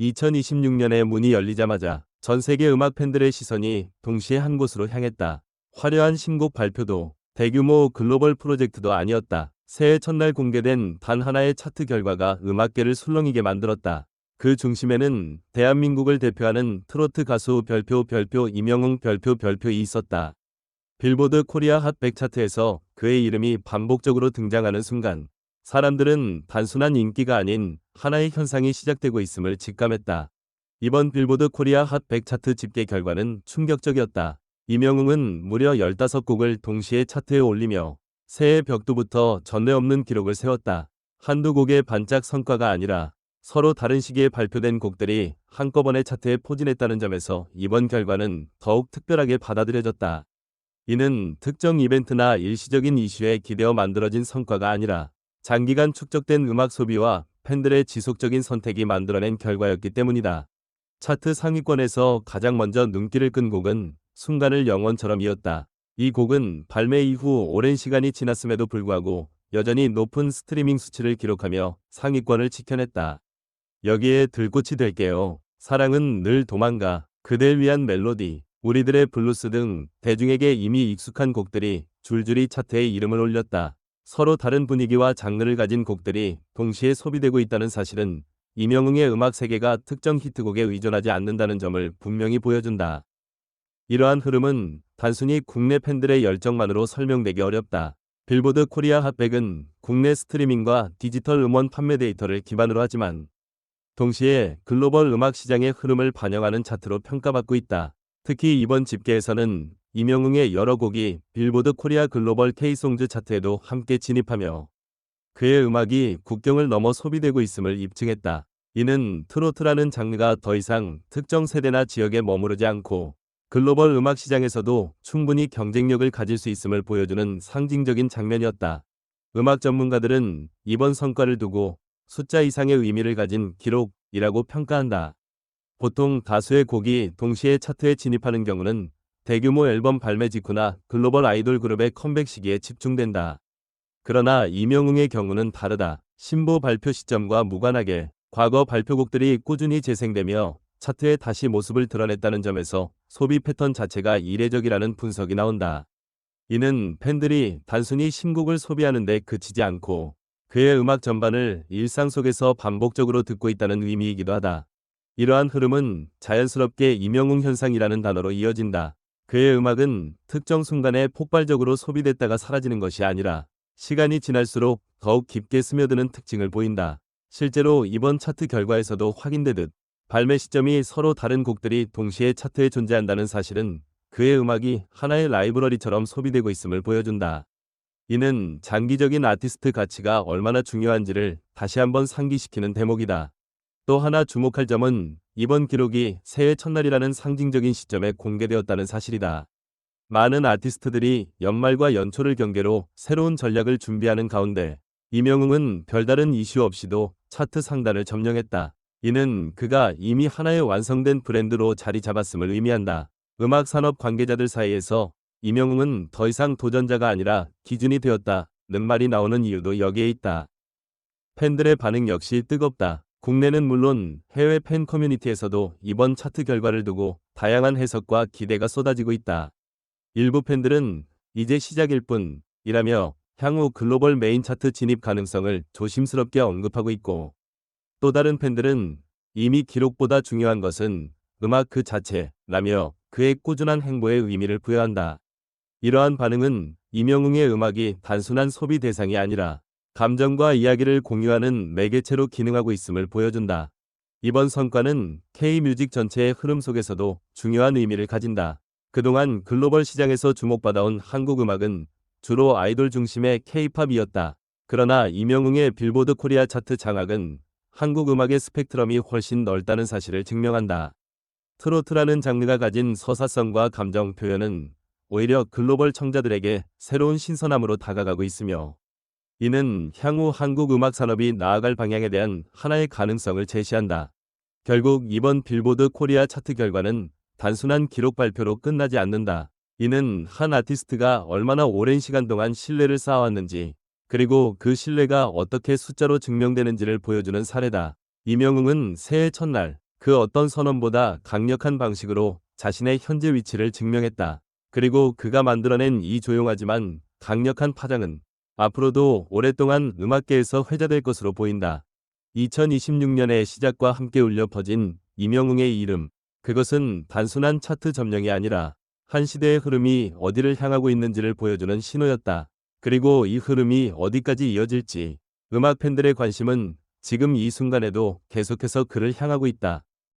2026년에 문이 열리자마자 전 세계 음악 팬들의 시선이 동시에 한 곳으로 향했다. 화려한 신곡 발표도 대규모 글로벌 프로젝트도 아니었다. 새해 첫날 공개된 단 하나의 차트 결과가 음악계를 술렁이게 만들었다. 그 중심에는 대한민국을 대표하는 트로트 가수 별표 이명웅 별표이 있었다. 빌보드 코리아 핫 100 차트에서 그의 이름이 반복적으로 등장하는 순간 사람들은 단순한 인기가 아닌 하나의 현상이 시작되고 있음을 직감했다. 이번 빌보드 코리아 핫 100 차트 집계 결과는 충격적이었다. 이명웅은 무려 15곡을 동시에 차트에 올리며 새해 벽두부터 전례 없는 기록을 세웠다. 한두 곡의 반짝 성과가 아니라 서로 다른 시기에 발표된 곡들이 한꺼번에 차트에 포진했다는 점에서 이번 결과는 더욱 특별하게 받아들여졌다. 이는 특정 이벤트나 일시적인 이슈에 기대어 만들어진 성과가 아니라 장기간 축적된 음악 소비와 팬들의 지속적인 선택이 만들어낸 결과였기 때문이다. 차트 상위권에서 가장 먼저 눈길을 끈 곡은 순간을 영원처럼 이었다. 이 곡은 발매 이후 오랜 시간이 지났음에도 불구하고 여전히 높은 스트리밍 수치를 기록하며 상위권을 지켜냈다. 여기에 들꽃이 될게요. 사랑은 늘 도망가. 그댈 위한 멜로디. 우리들의 블루스 등 대중에게 이미 익숙한 곡들이 줄줄이 차트에 이름을 올렸다. 서로 다른 분위기와 장르를 가진 곡들이 동시에 소비되고 있다는 사실은 이명웅의 음악 세계가 특정 히트곡에 의존하지 않는다는 점을 분명히 보여준다. 이러한 흐름은 단순히 국내 팬들의 열정만으로 설명되기 어렵다. 빌보드 코리아 핫 100은 국내 스트리밍과 디지털 음원 판매 데이터를 기반으로 하지만 동시에 글로벌 음악 시장의 흐름을 반영하는 차트로 평가받고 있다. 특히 이번 집계에서는 이명웅의 여러 곡이 빌보드 코리아 글로벌 K송즈 차트에도 함께 진입하며 그의 음악이 국경을 넘어 소비되고 있음을 입증했다. 이는 트로트라는 장르가 더 이상 특정 세대나 지역에 머무르지 않고 글로벌 음악 시장에서도 충분히 경쟁력을 가질 수 있음을 보여주는 상징적인 장면이었다. 음악 전문가들은 이번 성과를 두고 숫자 이상의 의미를 가진 기록이라고 평가한다. 보통 다수의 곡이 동시에 차트에 진입하는 경우는 대규모 앨범 발매 직후나 글로벌 아이돌 그룹의 컴백 시기에 집중된다. 그러나 이명웅의 경우는 다르다. 신보 발표 시점과 무관하게 과거 발표곡들이 꾸준히 재생되며 차트에 다시 모습을 드러냈다는 점에서 소비 패턴 자체가 이례적이라는 분석이 나온다. 이는 팬들이 단순히 신곡을 소비하는 데 그치지 않고 그의 음악 전반을 일상 속에서 반복적으로 듣고 있다는 의미이기도 하다. 이러한 흐름은 자연스럽게 이명웅 현상이라는 단어로 이어진다. 그의 음악은 특정 순간에 폭발적으로 소비됐다가 사라지는 것이 아니라 시간이 지날수록 더욱 깊게 스며드는 특징을 보인다. 실제로 이번 차트 결과에서도 확인되듯 발매 시점이 서로 다른 곡들이 동시에 차트에 존재한다는 사실은 그의 음악이 하나의 라이브러리처럼 소비되고 있음을 보여준다. 이는 장기적인 아티스트 가치가 얼마나 중요한지를 다시 한번 상기시키는 대목이다. 또 하나 주목할 점은 이번 기록이 새해 첫날이라는 상징적인 시점에 공개되었다는 사실이다. 많은 아티스트들이 연말과 연초를 경계로 새로운 전략을 준비하는 가운데 이명웅은 별다른 이슈 없이도 차트 상단을 점령했다. 이는 그가 이미 하나의 완성된 브랜드로 자리 잡았음을 의미한다. 음악 산업 관계자들 사이에서 이명웅은 더 이상 도전자가 아니라 기준이 되었다는 말이 나오는 이유도 여기에 있다. 팬들의 반응 역시 뜨겁다. 국내는 물론 해외 팬 커뮤니티에서도 이번 차트 결과를 두고 다양한 해석과 기대가 쏟아지고 있다. 일부 팬들은 이제 시작일 뿐이라며 향후 글로벌 메인 차트 진입 가능성을 조심스럽게 언급하고 있고, 또 다른 팬들은 이미 기록보다 중요한 것은 음악 그 자체라며 그의 꾸준한 행보에 의미를 부여한다. 이러한 반응은 이명웅의 음악이 단순한 소비 대상이 아니라 감정과 이야기를 공유하는 매개체로 기능하고 있음을 보여준다. 이번 성과는 K-뮤직 전체의 흐름 속에서도 중요한 의미를 가진다. 그동안 글로벌 시장에서 주목받아온 한국 음악은 주로 아이돌 중심의 K-팝이었다. 그러나 이명웅의 빌보드 코리아 차트 장악은 한국 음악의 스펙트럼이 훨씬 넓다는 사실을 증명한다. 트로트라는 장르가 가진 서사성과 감정 표현은 오히려 글로벌 청자들에게 새로운 신선함으로 다가가고 있으며, 이는 향후 한국 음악 산업이 나아갈 방향에 대한 하나의 가능성을 제시한다. 결국 이번 빌보드 코리아 차트 결과는 단순한 기록 발표로 끝나지 않는다. 이는 한 아티스트가 얼마나 오랜 시간 동안 신뢰를 쌓아왔는지, 그리고 그 신뢰가 어떻게 숫자로 증명되는지를 보여주는 사례다. 이명웅은 새해 첫날 그 어떤 선언보다 강력한 방식으로 자신의 현재 위치를 증명했다. 그리고 그가 만들어낸 이 조용하지만 강력한 파장은 앞으로도 오랫동안 음악계에서 회자될 것으로 보인다. 2026년의 시작과 함께 울려 퍼진 임영웅의 이름. 그것은 단순한 차트 점령이 아니라 한 시대의 흐름이 어디를 향하고 있는지를 보여주는 신호였다. 그리고 이 흐름이 어디까지 이어질지 음악 팬들의 관심은 지금 이 순간에도 계속해서 그를 향하고 있다.